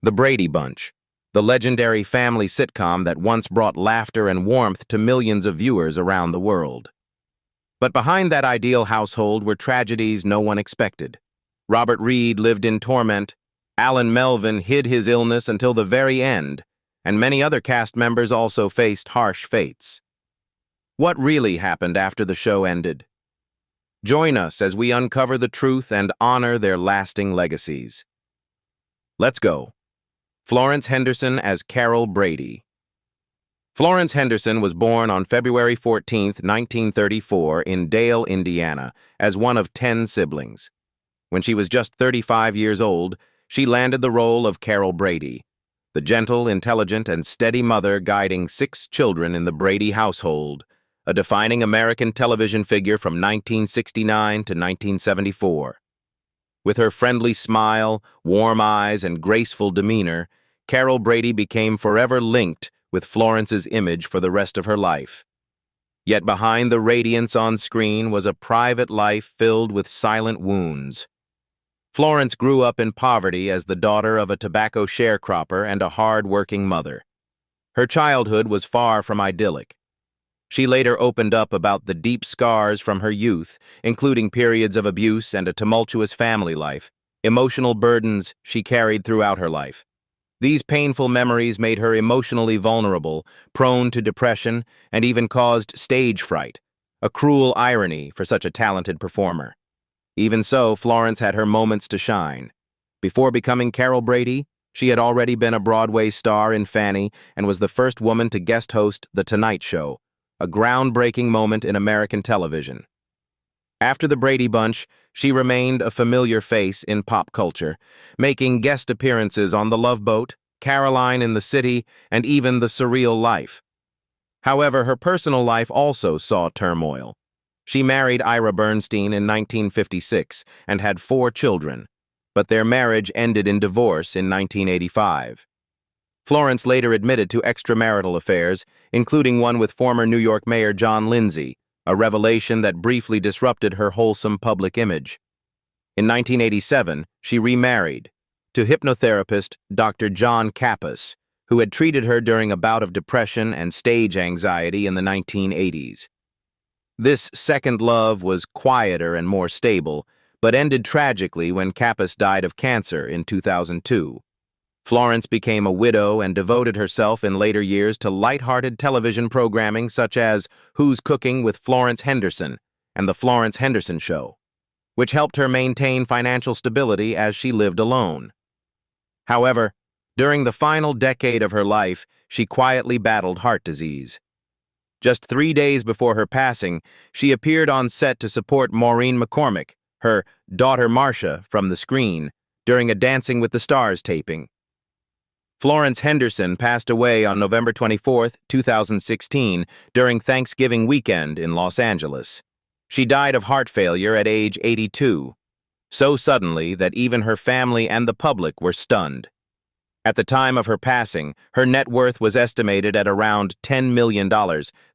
The Brady Bunch, the legendary family sitcom that once brought laughter and warmth to millions of viewers around the world. But behind that ideal household were tragedies no one expected. Robert Reed lived in torment, Alan Melvin hid his illness until the very end, and many other cast members also faced harsh fates. What really happened after the show ended? Join us as we uncover the truth and honor their lasting legacies. Let's go. Florence Henderson as Carol Brady. Florence Henderson was born on February 14, 1934, in Dale, Indiana, as one of 10 siblings. When she was just 35 years old, she landed the role of Carol Brady, the gentle, intelligent, and steady mother guiding 6 children in the Brady household, a defining American television figure from 1969 to 1974. With her friendly smile, warm eyes, and graceful demeanor, Carol Brady became forever linked with Florence's image for the rest of her life. Yet behind the radiance on screen was a private life filled with silent wounds. Florence grew up in poverty as the daughter of a tobacco sharecropper and a hard-working mother. Her childhood was far from idyllic. She later opened up about the deep scars from her youth, including periods of abuse and a tumultuous family life, emotional burdens she carried throughout her life. These painful memories made her emotionally vulnerable, prone to depression, and even caused stage fright, a cruel irony for such a talented performer. Even so, Florence had her moments to shine. Before becoming Carol Brady, she had already been a Broadway star in Fanny and was the first woman to guest host The Tonight Show, a groundbreaking moment in American television. After the Brady Bunch, she remained a familiar face in pop culture, making guest appearances on The Love Boat, Caroline in the City, and even The Surreal Life. However, her personal life also saw turmoil. She married Ira Bernstein in 1956 and had 4 children, but their marriage ended in divorce in 1985. Florence later admitted to extramarital affairs, including one with former New York Mayor John Lindsay, a revelation that briefly disrupted her wholesome public image. In 1987, she remarried to hypnotherapist Dr. John Kappas, who had treated her during a bout of depression and stage anxiety in the 1980s. This second love was quieter and more stable, but ended tragically when Kappas died of cancer in 2002. Florence became a widow and devoted herself in later years to light-hearted television programming such as Who's Cooking with Florence Henderson and The Florence Henderson Show, which helped her maintain financial stability as she lived alone. However, during the final decade of her life, she quietly battled heart disease. Just 3 days before her passing, she appeared on set to support Maureen McCormick, her daughter Marcia, from the screen, during a Dancing with the Stars taping. Florence Henderson passed away on November 24, 2016, during Thanksgiving weekend in Los Angeles. She died of heart failure at age 82, so suddenly that even her family and the public were stunned. At the time of her passing, her net worth was estimated at around $10 million,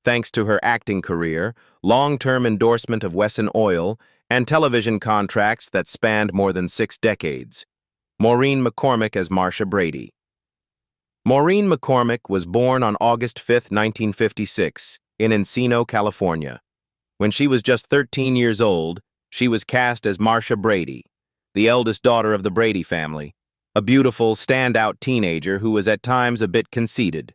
thanks to her acting career, long-term endorsement of Wesson Oil, and television contracts that spanned more than 6 decades. Maureen McCormick as Marcia Brady. Maureen McCormick was born on August 5, 1956, in Encino, California. When she was just 13 years old, she was cast as Marcia Brady, the eldest daughter of the Brady family, a beautiful, standout teenager who was at times a bit conceited.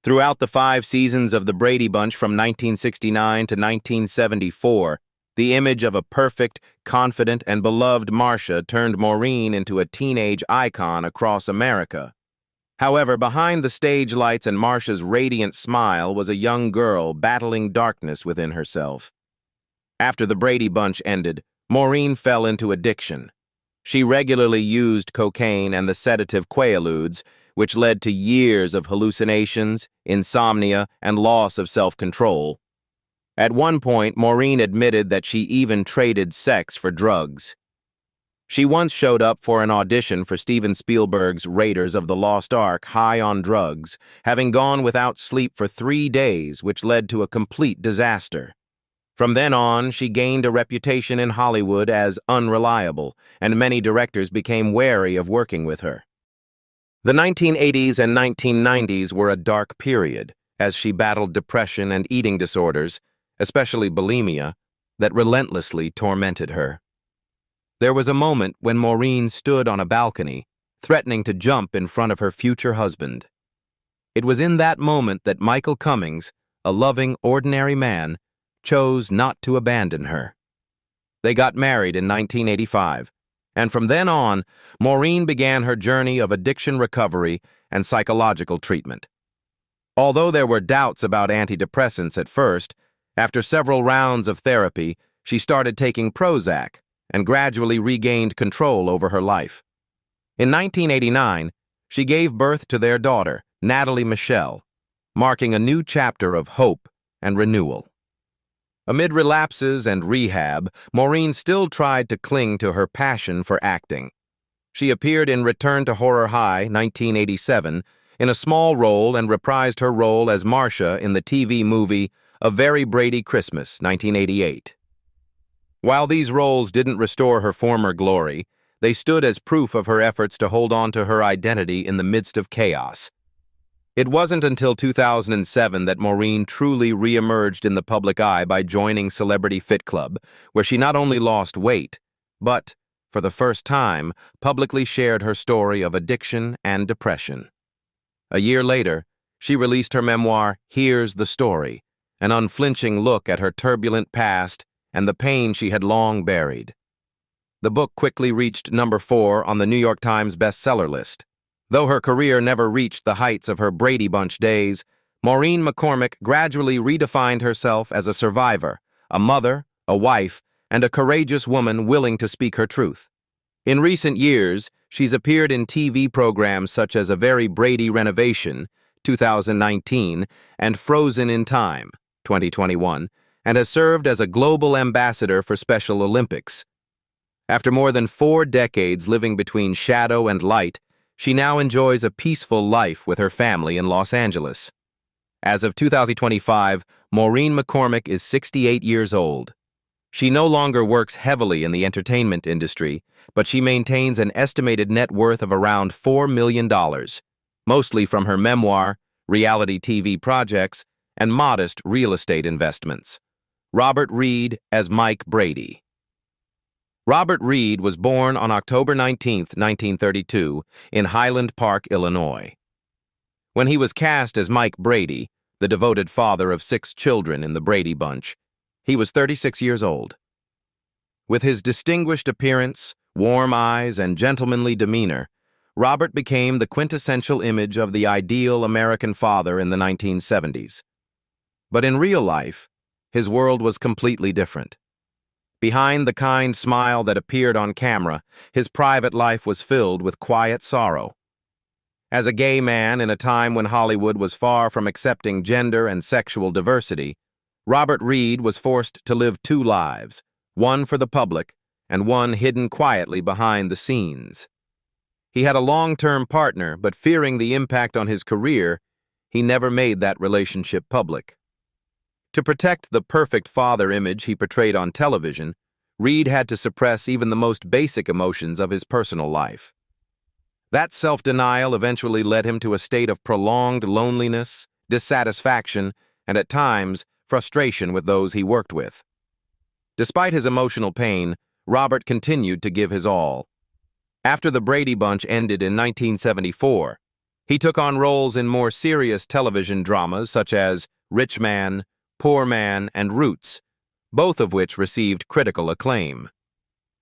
Throughout the 5 seasons of the Brady Bunch from 1969 to 1974, the image of a perfect, confident, and beloved Marcia turned Maureen into a teenage icon across America. However, behind the stage lights and Marcia's radiant smile was a young girl battling darkness within herself. After the Brady Bunch ended, Maureen fell into addiction. She regularly used cocaine and the sedative Quaaludes, which led to years of hallucinations, insomnia, and loss of self-control. At one point, Maureen admitted that she even traded sex for drugs. She once showed up for an audition for Steven Spielberg's Raiders of the Lost Ark high on drugs, having gone without sleep for 3 days, which led to a complete disaster. From then on, she gained a reputation in Hollywood as unreliable, and many directors became wary of working with her. The 1980s and 1990s were a dark period, as she battled depression and eating disorders, especially bulimia, that relentlessly tormented her. There was a moment when Maureen stood on a balcony, threatening to jump in front of her future husband. It was in that moment that Michael Cummings, a loving, ordinary man, chose not to abandon her. They got married in 1985, and from then on, Maureen began her journey of addiction recovery and psychological treatment. Although there were doubts about antidepressants at first, after several rounds of therapy, she started taking Prozac and gradually regained control over her life. In 1989, she gave birth to their daughter, Natalie Michelle, marking a new chapter of hope and renewal. Amid relapses and rehab, Maureen still tried to cling to her passion for acting. She appeared in Return to Horror High, 1987, in a small role and reprised her role as Marcia in the TV movie A Very Brady Christmas, 1988. While these roles didn't restore her former glory, they stood as proof of her efforts to hold on to her identity in the midst of chaos. It wasn't until 2007 that Maureen truly re-emerged in the public eye by joining Celebrity Fit Club, where she not only lost weight, but, for the first time, publicly shared her story of addiction and depression. A year later, she released her memoir, Here's the Story, an unflinching look at her turbulent past and the pain she had long buried. The book quickly reached number 4 on the New York Times bestseller list. Though her career never reached the heights of her Brady Bunch days, Maureen McCormick gradually redefined herself as a survivor, a mother, a wife, and a courageous woman willing to speak her truth. In recent years, she's appeared in TV programs such as A Very Brady Renovation, 2019, and Frozen in Time, 2021, and has served as a global ambassador for Special Olympics. After more than 4 decades living between shadow and light, she now enjoys a peaceful life with her family in Los Angeles. As of 2025, Maureen McCormick is 68 years old. She no longer works heavily in the entertainment industry, but she maintains an estimated net worth of around $4 million, mostly from her memoir, reality TV projects, and modest real estate investments. Robert Reed as Mike Brady. Robert Reed was born on October 19, 1932, in Highland Park, Illinois. When he was cast as Mike Brady, the devoted father of 6 children in the Brady Bunch, he was 36 years old. With his distinguished appearance, warm eyes, and gentlemanly demeanor, Robert became the quintessential image of the ideal American father in the 1970s. But in real life, his world was completely different. Behind the kind smile that appeared on camera, his private life was filled with quiet sorrow. As a gay man in a time when Hollywood was far from accepting gender and sexual diversity, Robert Reed was forced to live 2 lives, one for the public and one hidden quietly behind the scenes. He had a long-term partner, but fearing the impact on his career, he never made that relationship public. To protect the perfect father image he portrayed on television, Reed had to suppress even the most basic emotions of his personal life. That self-denial eventually led him to a state of prolonged loneliness, dissatisfaction, and at times, frustration with those he worked with. Despite his emotional pain, Robert continued to give his all. After the Brady Bunch ended in 1974, he took on roles in more serious television dramas such as Rich Man, Poor Man, and Roots, both of which received critical acclaim.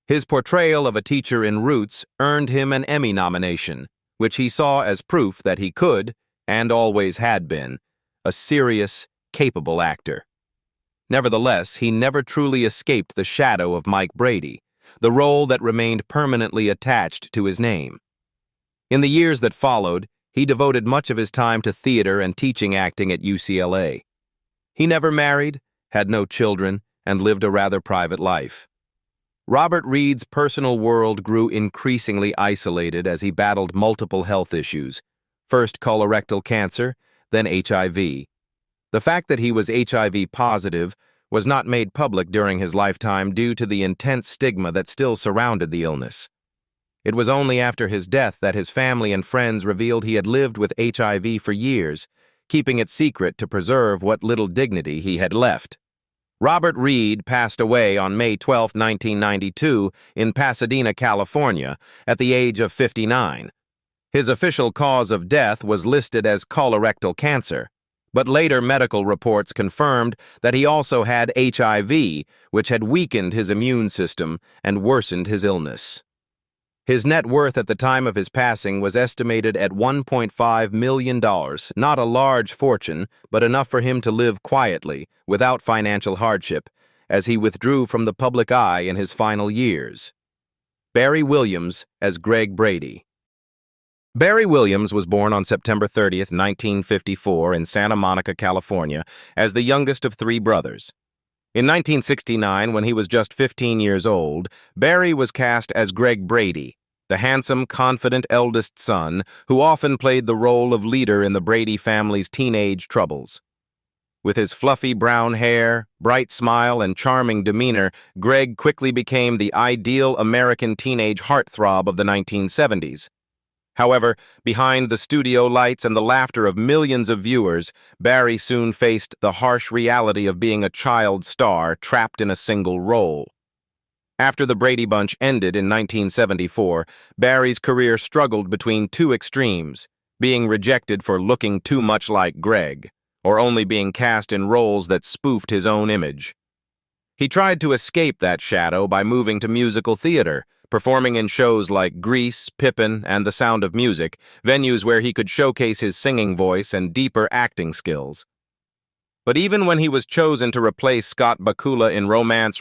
His portrayal of a teacher in Roots earned him an Emmy nomination, which he saw as proof that he could, and always had been, a serious, capable actor. Nevertheless, he never truly escaped the shadow of Mike Brady, the role that remained permanently attached to his name. In the years that followed, he devoted much of his time to theater and teaching acting at UCLA. He never married, had no children, and lived a rather private life. Robert Reed's personal world grew increasingly isolated as he battled multiple health issues, first colorectal cancer, then HIV. The fact that he was HIV positive was not made public during his lifetime due to the intense stigma that still surrounded the illness. It was only after his death that his family and friends revealed he had lived with HIV for years, keeping it secret to preserve what little dignity he had left. Robert Reed passed away on May 12, 1992, in Pasadena, California, at the age of 59. His official cause of death was listed as colorectal cancer, but later medical reports confirmed that he also had HIV, which had weakened his immune system and worsened his illness. His net worth at the time of his passing was estimated at $1.5 million, not a large fortune, but enough for him to live quietly, without financial hardship, as he withdrew from the public eye in his final years. Barry Williams as Greg Brady. Barry Williams was born on September 30, 1954, in Santa Monica, California, as the youngest of three brothers. In 1969, when he was just 15 years old, Barry was cast as Greg Brady, the handsome, confident eldest son who often played the role of leader in the Brady family's teenage troubles. With his fluffy brown hair, bright smile, and charming demeanor, Greg quickly became the ideal American teenage heartthrob of the 1970s. However, behind the studio lights and the laughter of millions of viewers, Barry soon faced the harsh reality of being a child star trapped in a single role. After the Brady Bunch ended in 1974, Barry's career struggled between two extremes, being rejected for looking too much like Greg, or only being cast in roles that spoofed his own image. He tried to escape that shadow by moving to musical theater, performing in shows like Grease, Pippin, and The Sound of Music, venues where he could showcase his singing voice and deeper acting skills. But even when he was chosen to replace Scott Bakula in Romance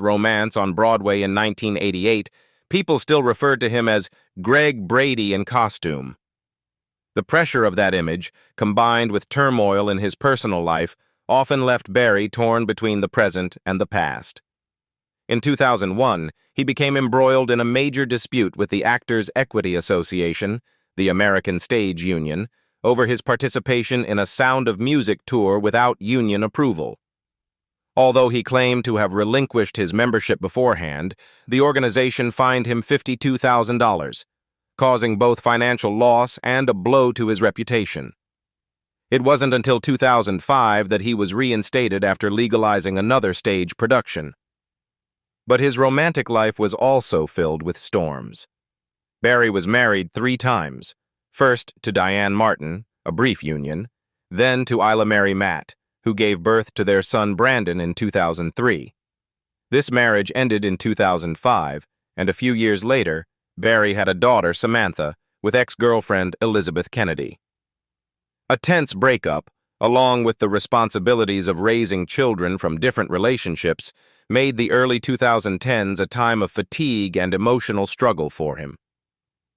on Broadway in 1988, people still referred to him as Greg Brady in costume. The pressure of that image, combined with turmoil in his personal life, often left Barry torn between the present and the past. In 2001, he became embroiled in a major dispute with the Actors' Equity Association, the American Stage Union, over his participation in a Sound of Music tour without union approval. Although he claimed to have relinquished his membership beforehand, the organization fined him $52,000, causing both financial loss and a blow to his reputation. It wasn't until 2005 that he was reinstated after legalizing another stage production. But his romantic life was also filled with storms. Barry was married 3 times, first to Diane Martin, a brief union, then to Isla Mary Matt, who gave birth to their son Brandon in 2003. This marriage ended in 2005, and a few years later, Barry had a daughter, Samantha, with ex-girlfriend Elizabeth Kennedy. A tense breakup, along with the responsibilities of raising children from different relationships, made the early 2010s a time of fatigue and emotional struggle for him.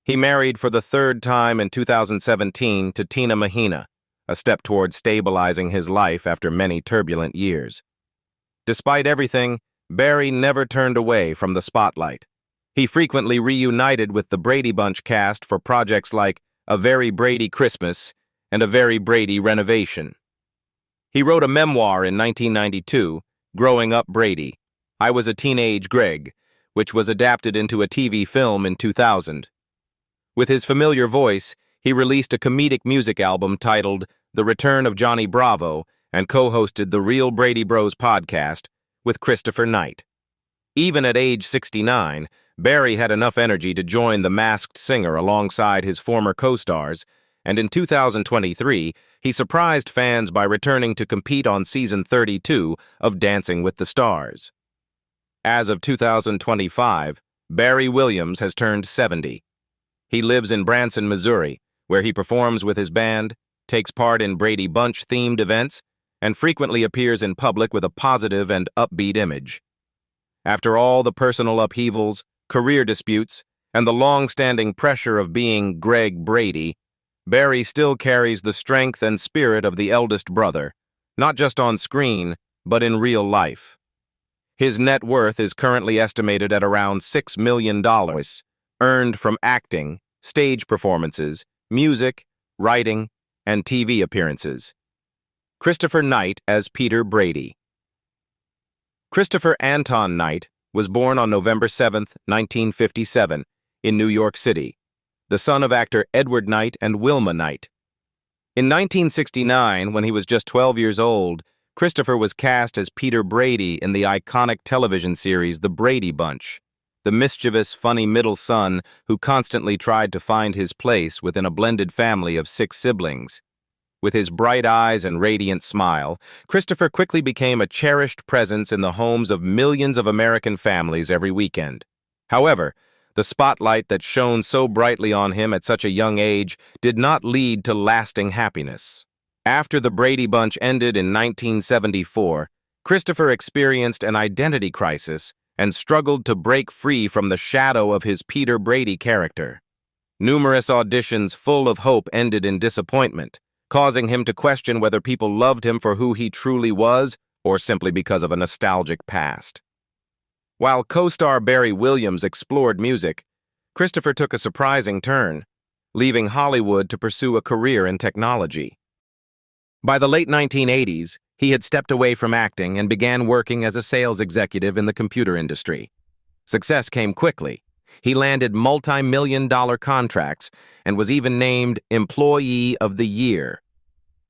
He married for the 3rd time in 2017 to Tina Mahina, a step toward stabilizing his life after many turbulent years. Despite everything, Barry never turned away from the spotlight. He frequently reunited with the Brady Bunch cast for projects like A Very Brady Christmas and A Very Brady Renovation. He wrote a memoir in 1992, Growing Up Brady, I Was a Teenage Greg, which was adapted into a TV film in 2000. With his familiar voice, he released a comedic music album titled The Return of Johnny Bravo and co-hosted the Real Brady Bros podcast with Christopher Knight. Even at age 69, Barry had enough energy to join The Masked Singer alongside his former co-stars, and in 2023, he surprised fans by returning to compete on season 32 of Dancing with the Stars. As of 2025, Barry Williams has turned 70. He lives in Branson, Missouri, where he performs with his band, takes part in Brady Bunch-themed events, and frequently appears in public with a positive and upbeat image. After all the personal upheavals, career disputes, and the long-standing pressure of being Greg Brady, Barry still carries the strength and spirit of the eldest brother, not just on screen, but in real life. His net worth is currently estimated at around $6 million, earned from acting, stage performances, music, writing, and TV appearances. Christopher Knight as Peter Brady. Christopher Anton Knight was born on November 7, 1957, in New York City. the son of actor Edward Knight and Wilma Knight. In 1969, when he was just 12 years old, Christopher was cast as Peter Brady in the iconic television series The Brady Bunch, the mischievous, funny middle son who constantly tried to find his place within a blended family of 6 siblings. With his bright eyes and radiant smile, Christopher quickly became a cherished presence in the homes of millions of American families every weekend. However, the spotlight that shone so brightly on him at such a young age did not lead to lasting happiness. After the Brady Bunch ended in 1974, Christopher experienced an identity crisis and struggled to break free from the shadow of his Peter Brady character. Numerous auditions full of hope ended in disappointment, causing him to question whether people loved him for who he truly was or simply because of a nostalgic past. While co-star Barry Williams explored music, Christopher took a surprising turn, leaving Hollywood to pursue a career in technology. By the late 1980s, he had stepped away from acting and began working as a sales executive in the computer industry. Success came quickly. He landed multi-million-dollar contracts and was even named Employee of the Year.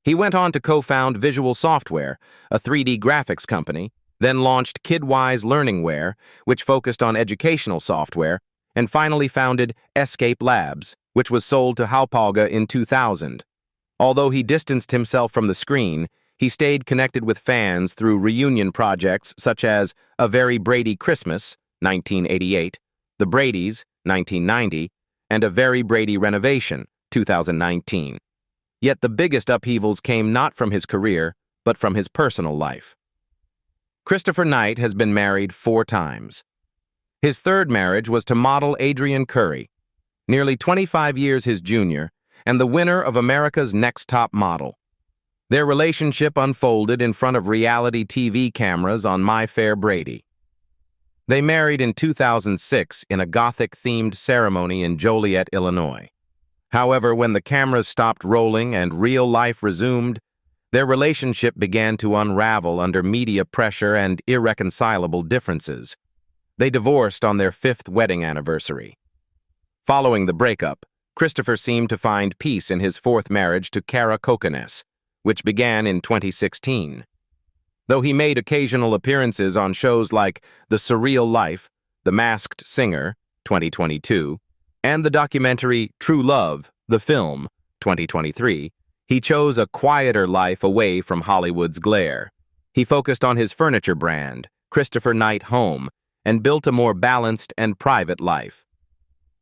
He went on to co-found Visual Software, a 3D graphics company, then launched KidWise Learningware, which focused on educational software, and finally founded Escape Labs, which was sold to Haupauge in 2000. Although he distanced himself from the screen, he stayed connected with fans through reunion projects such as A Very Brady Christmas, 1988, The Bradys, 1990, and A Very Brady Renovation, 2019. Yet the biggest upheavals came not from his career, but from his personal life. Christopher Knight has been married 4 times. His third marriage was to model Adrienne Curry, nearly 25 years his junior, and the winner of America's Next Top Model. Their relationship unfolded in front of reality TV cameras on My Fair Brady. They married in 2006 in a Gothic-themed ceremony in Joliet, Illinois. However, when the cameras stopped rolling and real life resumed, their relationship began to unravel under media pressure and irreconcilable differences. They divorced on their 5th wedding anniversary. Following the breakup, Christopher seemed to find peace in his 4th marriage to Cara Kokones, which began in 2016. Though he made occasional appearances on shows like The Surreal Life, The Masked Singer, 2022, and the documentary True Love, the film, 2023, he chose a quieter life away from Hollywood's glare. He focused on his furniture brand, Christopher Knight Home, and built a more balanced and private life.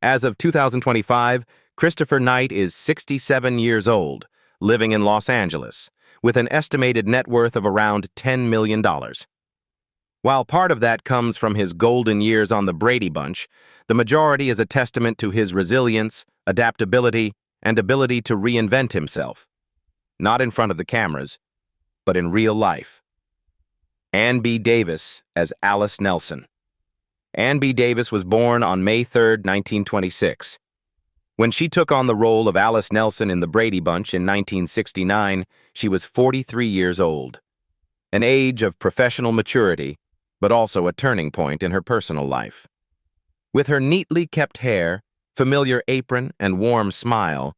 As of 2025, Christopher Knight is 67 years old, living in Los Angeles, with an estimated net worth of around $10 million. While part of that comes from his golden years on the Brady Bunch, the majority is a testament to his resilience, adaptability, and ability to reinvent himself. Not in front of the cameras, but in real life. Ann B. Davis as Alice Nelson. Ann B. Davis was born on May 3, 1926. When she took on the role of Alice Nelson in The Brady Bunch in 1969, she was 43 years old. An age of professional maturity, but also a turning point in her personal life. With her neatly kept hair, familiar apron, and warm smile,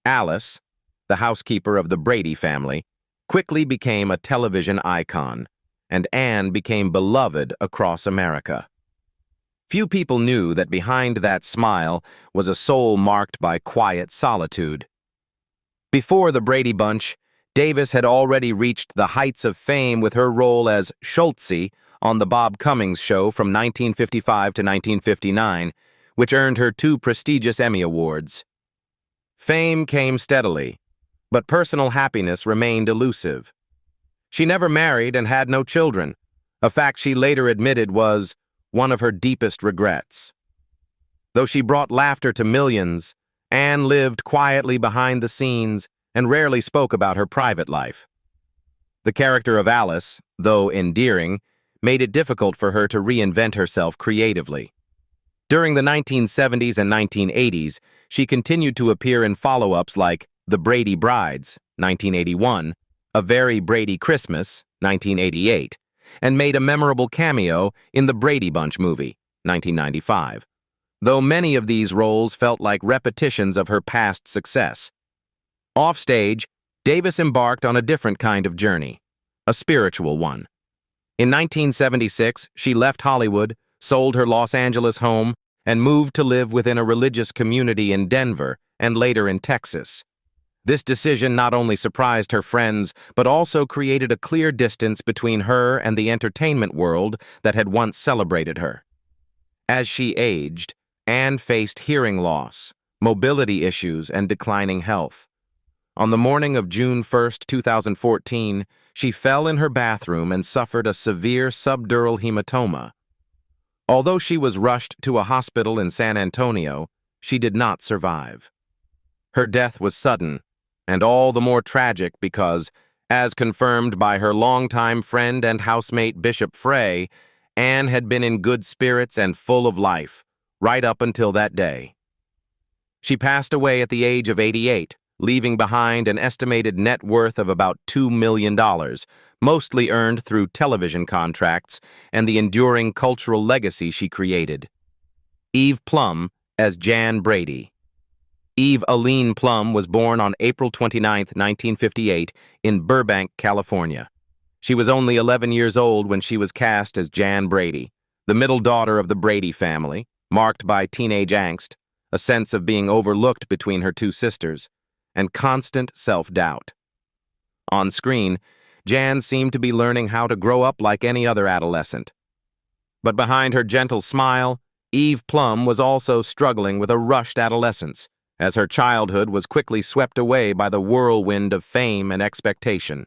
Alice, the housekeeper of the Brady family, quickly became a television icon, and Ann became beloved across America. Few people knew that behind that smile was a soul marked by quiet solitude. Before the Brady Bunch, Davis had already reached the heights of fame with her role as Schultzie on The Bob Cummings Show from 1955 to 1959, which earned her 2 prestigious Emmy Awards. Fame came steadily, but personal happiness remained elusive. She never married and had no children, a fact she later admitted was one of her deepest regrets. Though she brought laughter to millions, Ann lived quietly behind the scenes and rarely spoke about her private life. The character of Alice, though endearing, made it difficult for her to reinvent herself creatively. During the 1970s and 1980s, she continued to appear in follow-ups like The Brady Brides, 1981, A Very Brady Christmas, 1988, and made a memorable cameo in The Brady Bunch movie, 1995. though many of these roles felt like repetitions of her past success. Offstage, Davis embarked on a different kind of journey, a spiritual one. In 1976, she left Hollywood, sold her Los Angeles home, and moved to live within a religious community in Denver and later in Texas. This decision not only surprised her friends, but also created a clear distance between her and the entertainment world that had once celebrated her. As she aged, Anne faced hearing loss, mobility issues, and declining health. On the morning of June 1, 2014, she fell in her bathroom and suffered a severe subdural hematoma. Although she was rushed to a hospital in San Antonio, she did not survive. Her death was sudden, and all the more tragic because, as confirmed by her longtime friend and housemate Bishop Frey, Anne had been in good spirits and full of life, right up until that day. She passed away at the age of 88, leaving behind an estimated net worth of about $2 million, mostly earned through television contracts and the enduring cultural legacy she created. Eve Plum as Jan Brady. Eve Aline Plum was born on April 29, 1958, in Burbank, California. She was only 11 years old when she was cast as Jan Brady, the middle daughter of the Brady family, marked by teenage angst, a sense of being overlooked between her two sisters, and constant self-doubt. On screen, Jan seemed to be learning how to grow up like any other adolescent. But behind her gentle smile, Eve Plum was also struggling with a rushed adolescence, as her childhood was quickly swept away by the whirlwind of fame and expectation.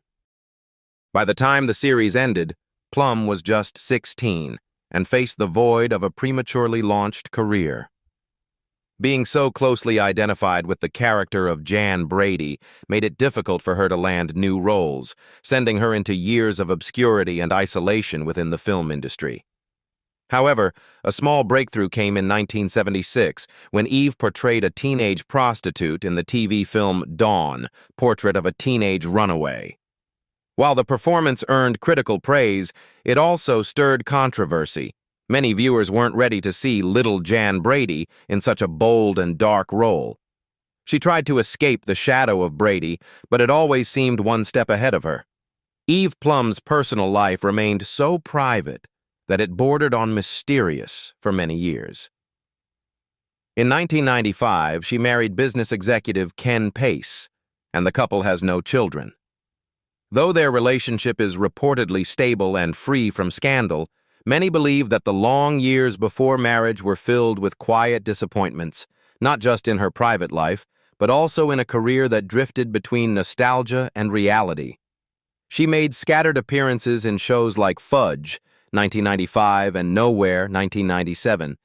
By the time the series ended, Plum was just 16 and faced the void of a prematurely launched career. Being so closely identified with the character of Jan Brady made it difficult for her to land new roles, sending her into years of obscurity and isolation within the film industry. However, a small breakthrough came in 1976 when Eve portrayed a teenage prostitute in the TV film Dawn, Portrait of a Teenage Runaway. While the performance earned critical praise, it also stirred controversy. Many viewers weren't ready to see little Jan Brady in such a bold and dark role. She tried to escape the shadow of Brady, but it always seemed one step ahead of her. Eve Plum's personal life remained so private that it bordered on mysterious for many years. In 1995, she married business executive Ken Pace, and the couple has no children. Though their relationship is reportedly stable and free from scandal, many believe that the long years before marriage were filled with quiet disappointments, not just in her private life, but also in a career that drifted between nostalgia and reality. She made scattered appearances in shows like Fudge, 1995, and Nowhere, 1997,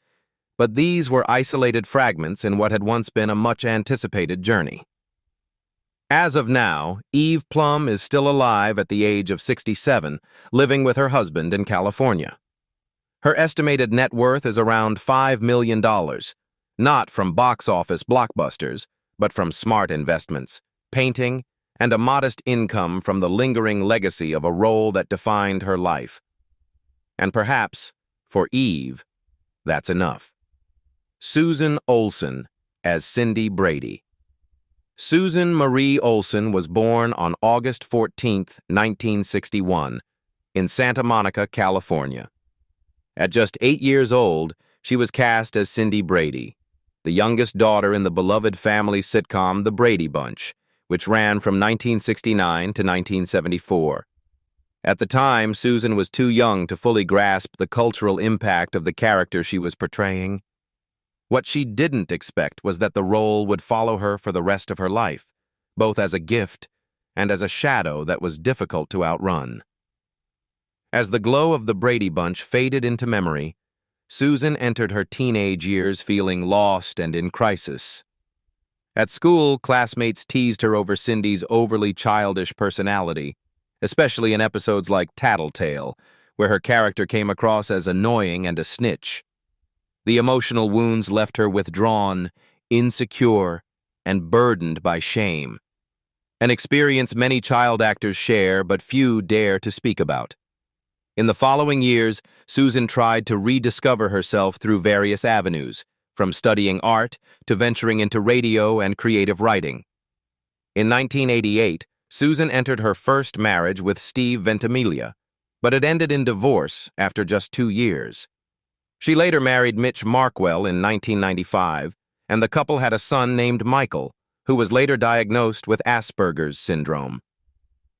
but these were isolated fragments in what had once been a much-anticipated journey. As of now, Eve Plum is still alive at the age of 67, living with her husband in California. Her estimated net worth is around $5 million, not from box office blockbusters, but from smart investments, painting, and a modest income from the lingering legacy of a role that defined her life. And perhaps, for Eve, that's enough. Susan Olsen as Cindy Brady. Susan Marie Olsen was born on August 14, 1961, in Santa Monica, California. At just 8 years old, she was cast as Cindy Brady, the youngest daughter in the beloved family sitcom The Brady Bunch, which ran from 1969 to 1974. At the time, Susan was too young to fully grasp the cultural impact of the character she was portraying. What she didn't expect was that the role would follow her for the rest of her life, both as a gift and as a shadow that was difficult to outrun. As the glow of the Brady Bunch faded into memory, Susan entered her teenage years feeling lost and in crisis. At school, classmates teased her over Cindy's overly childish personality, especially in episodes like Tattletale, where her character came across as annoying and a snitch. The emotional wounds left her withdrawn, insecure, and burdened by shame, an experience many child actors share but few dare to speak about. In the following years, Susan tried to rediscover herself through various avenues, from studying art to venturing into radio and creative writing. In 1988, Susan entered her first marriage with Steve Ventimiglia, but it ended in divorce after just 2 years. She later married Mitch Markwell in 1995, and the couple had a son named Michael, who was later diagnosed with Asperger's syndrome.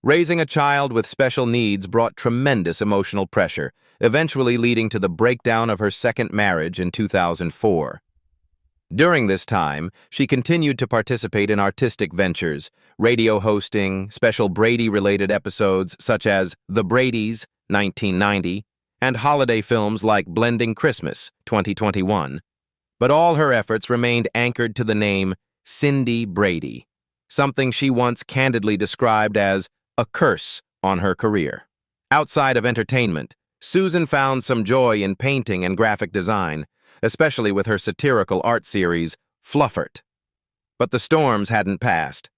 Raising a child with special needs brought tremendous emotional pressure, eventually leading to the breakdown of her second marriage in 2004. During this time, she continued to participate in artistic ventures, radio hosting, special Brady-related episodes such as The Bradys, 1990, and holiday films like Blending Christmas, 2021. But all her efforts remained anchored to the name Cindy Brady, something she once candidly described as a curse on her career. Outside of entertainment, Susan found some joy in painting and graphic design, especially with her satirical art series, Fluffert. But the storms hadn't passed.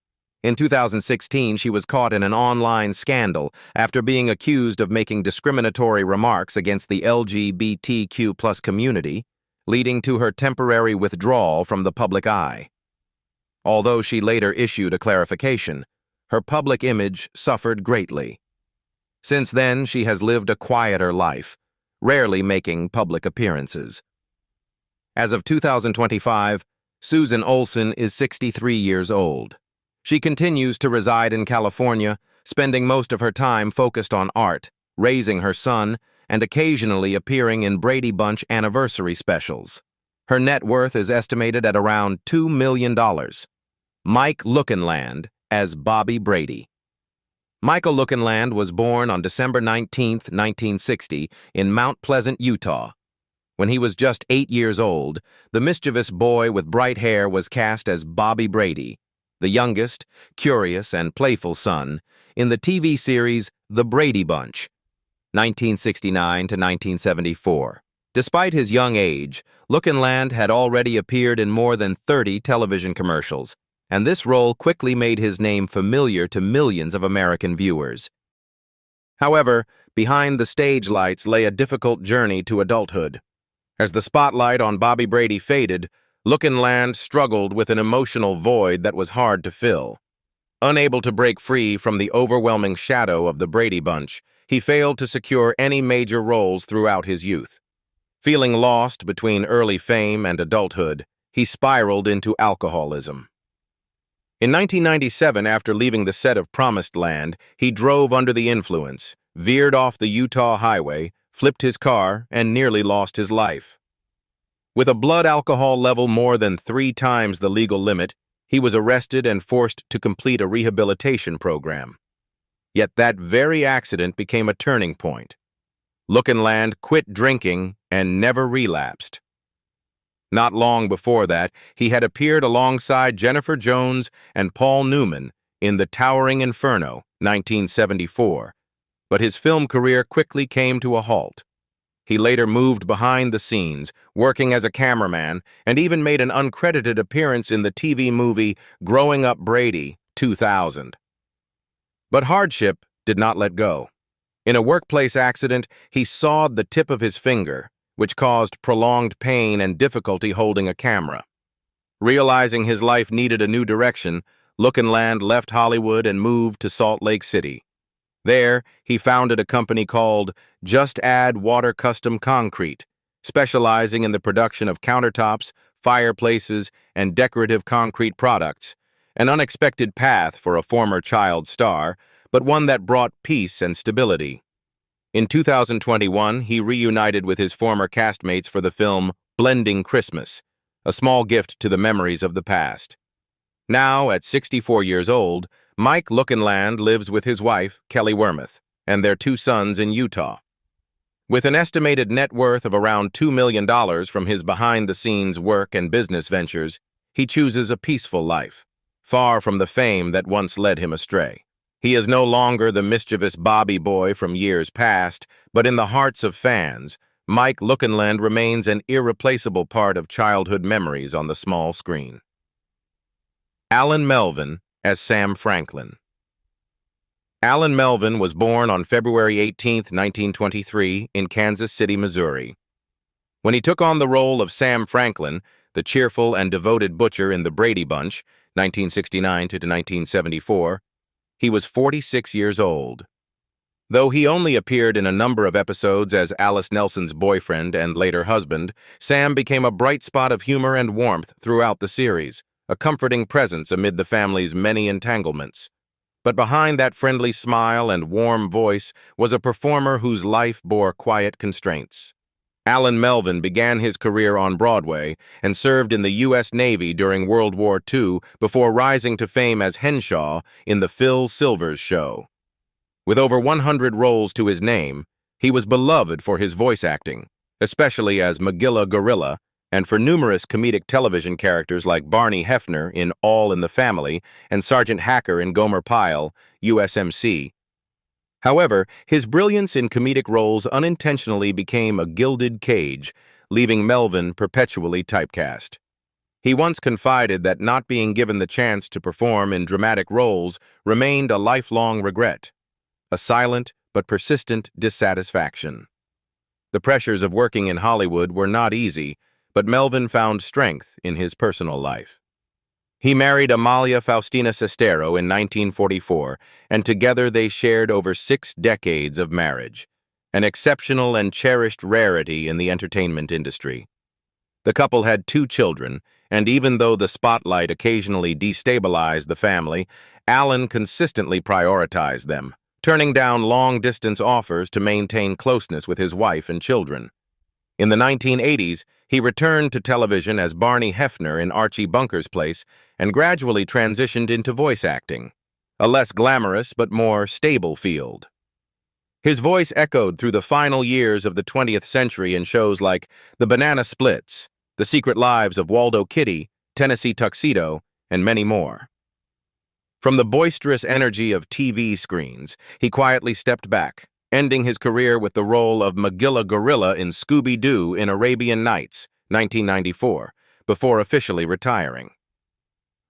In 2016, she was caught in an online scandal after being accused of making discriminatory remarks against the LGBTQ+ community, leading to her temporary withdrawal from the public eye. Although she later issued a clarification, her public image suffered greatly. Since then, she has lived a quieter life, rarely making public appearances. As of 2025, Susan Olsen is 63 years old. She continues to reside in California, spending most of her time focused on art, raising her son, and occasionally appearing in Brady Bunch anniversary specials. Her net worth is estimated at around $2 million. Mike Lookinland as Bobby Brady. Michael Lookinland was born on December 19, 1960, in Mount Pleasant, Utah. When he was just 8 years old, the mischievous boy with bright hair was cast as Bobby Brady, the youngest, curious, and playful son, in the TV series The Brady Bunch, 1969 to 1974. Despite his young age, Lookinland had already appeared in more than 30 television commercials, and this role quickly made his name familiar to millions of American viewers. However, behind the stage lights lay a difficult journey to adulthood. As the spotlight on Bobby Brady faded, Lookinland struggled with an emotional void that was hard to fill. Unable to break free from the overwhelming shadow of the Brady Bunch, he failed to secure any major roles throughout his youth. Feeling lost between early fame and adulthood, he spiraled into alcoholism. In 1997, after leaving the set of Promised Land, he drove under the influence, veered off the Utah highway, flipped his car, and nearly lost his life. With a blood alcohol level more than 3 times the legal limit, he was arrested and forced to complete a rehabilitation program. Yet that very accident became a turning point. Lookinland quit drinking and never relapsed. Not long before that, he had appeared alongside Jennifer Jones and Paul Newman in The Towering Inferno, 1974, but his film career quickly came to a halt. He later moved behind the scenes, working as a cameraman, and even made an uncredited appearance in the TV movie Growing Up Brady, 2000. But hardship did not let go. In a workplace accident, he sawed the tip of his finger, which caused prolonged pain and difficulty holding a camera. Realizing his life needed a new direction, Lookinland left Hollywood and moved to Salt Lake City. There, he founded a company called Just Add Water Custom Concrete, specializing in the production of countertops, fireplaces, and decorative concrete products, an unexpected path for a former child star, but one that brought peace and stability. In 2021, he reunited with his former castmates for the film Blending Christmas, a small gift to the memories of the past. Now, at 64 years old, Mike Lookinland lives with his wife, Kelly Wormuth, and their 2 sons in Utah. With an estimated net worth of around $2 million from his behind-the-scenes work and business ventures, he chooses a peaceful life, far from the fame that once led him astray. He is no longer the mischievous Bobby boy from years past, but in the hearts of fans, Mike Lookinland remains an irreplaceable part of childhood memories on the small screen. Alan Melvin as Sam Franklin. Alan Melvin was born on February 18, 1923, in Kansas City, Missouri. When he took on the role of Sam Franklin, the cheerful and devoted butcher in the Brady Bunch, 1969 to 1974, he was 46 years old. Though he only appeared in a number of episodes as Alice Nelson's boyfriend and later husband, Sam became a bright spot of humor and warmth throughout the series, a comforting presence amid the family's many entanglements. But behind that friendly smile and warm voice was a performer whose life bore quiet constraints. Alan Melvin began his career on Broadway and served in the U.S. Navy during World War II before rising to fame as Henshaw in The Phil Silvers Show. With over 100 roles to his name, he was beloved for his voice acting, especially as Magilla Gorilla, and for numerous comedic television characters like Barney Hefner in All in the Family and Sergeant Hacker in Gomer Pyle, USMC. However, his brilliance in comedic roles unintentionally became a gilded cage, leaving Melvin perpetually typecast. He once confided that not being given the chance to perform in dramatic roles remained a lifelong regret, a silent but persistent dissatisfaction. The pressures of working in Hollywood were not easy, but Melvin found strength in his personal life. He married Amalia Faustina Sestero in 1944, and together they shared over 6 decades of marriage, an exceptional and cherished rarity in the entertainment industry. The couple had 2 children, and even though the spotlight occasionally destabilized the family, Alan consistently prioritized them, turning down long-distance offers to maintain closeness with his wife and children. In the 1980s, he returned to television as Barney Hefner in Archie Bunker's Place and gradually transitioned into voice acting, a less glamorous but more stable field. His voice echoed through the final years of the 20th century in shows like The Banana Splits, The Secret Lives of Waldo Kitty, Tennessee Tuxedo, and many more. From the boisterous energy of TV screens, he quietly stepped back, ending his career with the role of Magilla Gorilla in Scooby-Doo in Arabian Nights, 1994, before officially retiring.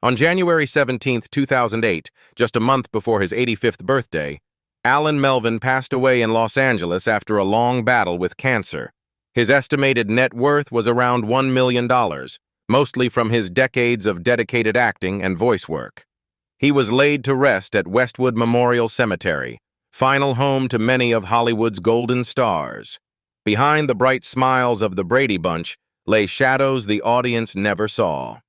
On January 17, 2008, just a month before his 85th birthday, Alan Melvin passed away in Los Angeles after a long battle with cancer. His estimated net worth was around $1 million, mostly from his decades of dedicated acting and voice work. He was laid to rest at Westwood Memorial Cemetery, final home to many of Hollywood's golden stars. Behind the bright smiles of the Brady Bunch lay shadows the audience never saw.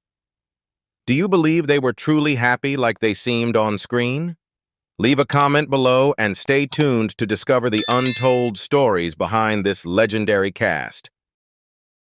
Do you believe they were truly happy like they seemed on screen? Leave a comment below and stay tuned to discover the untold stories behind this legendary cast.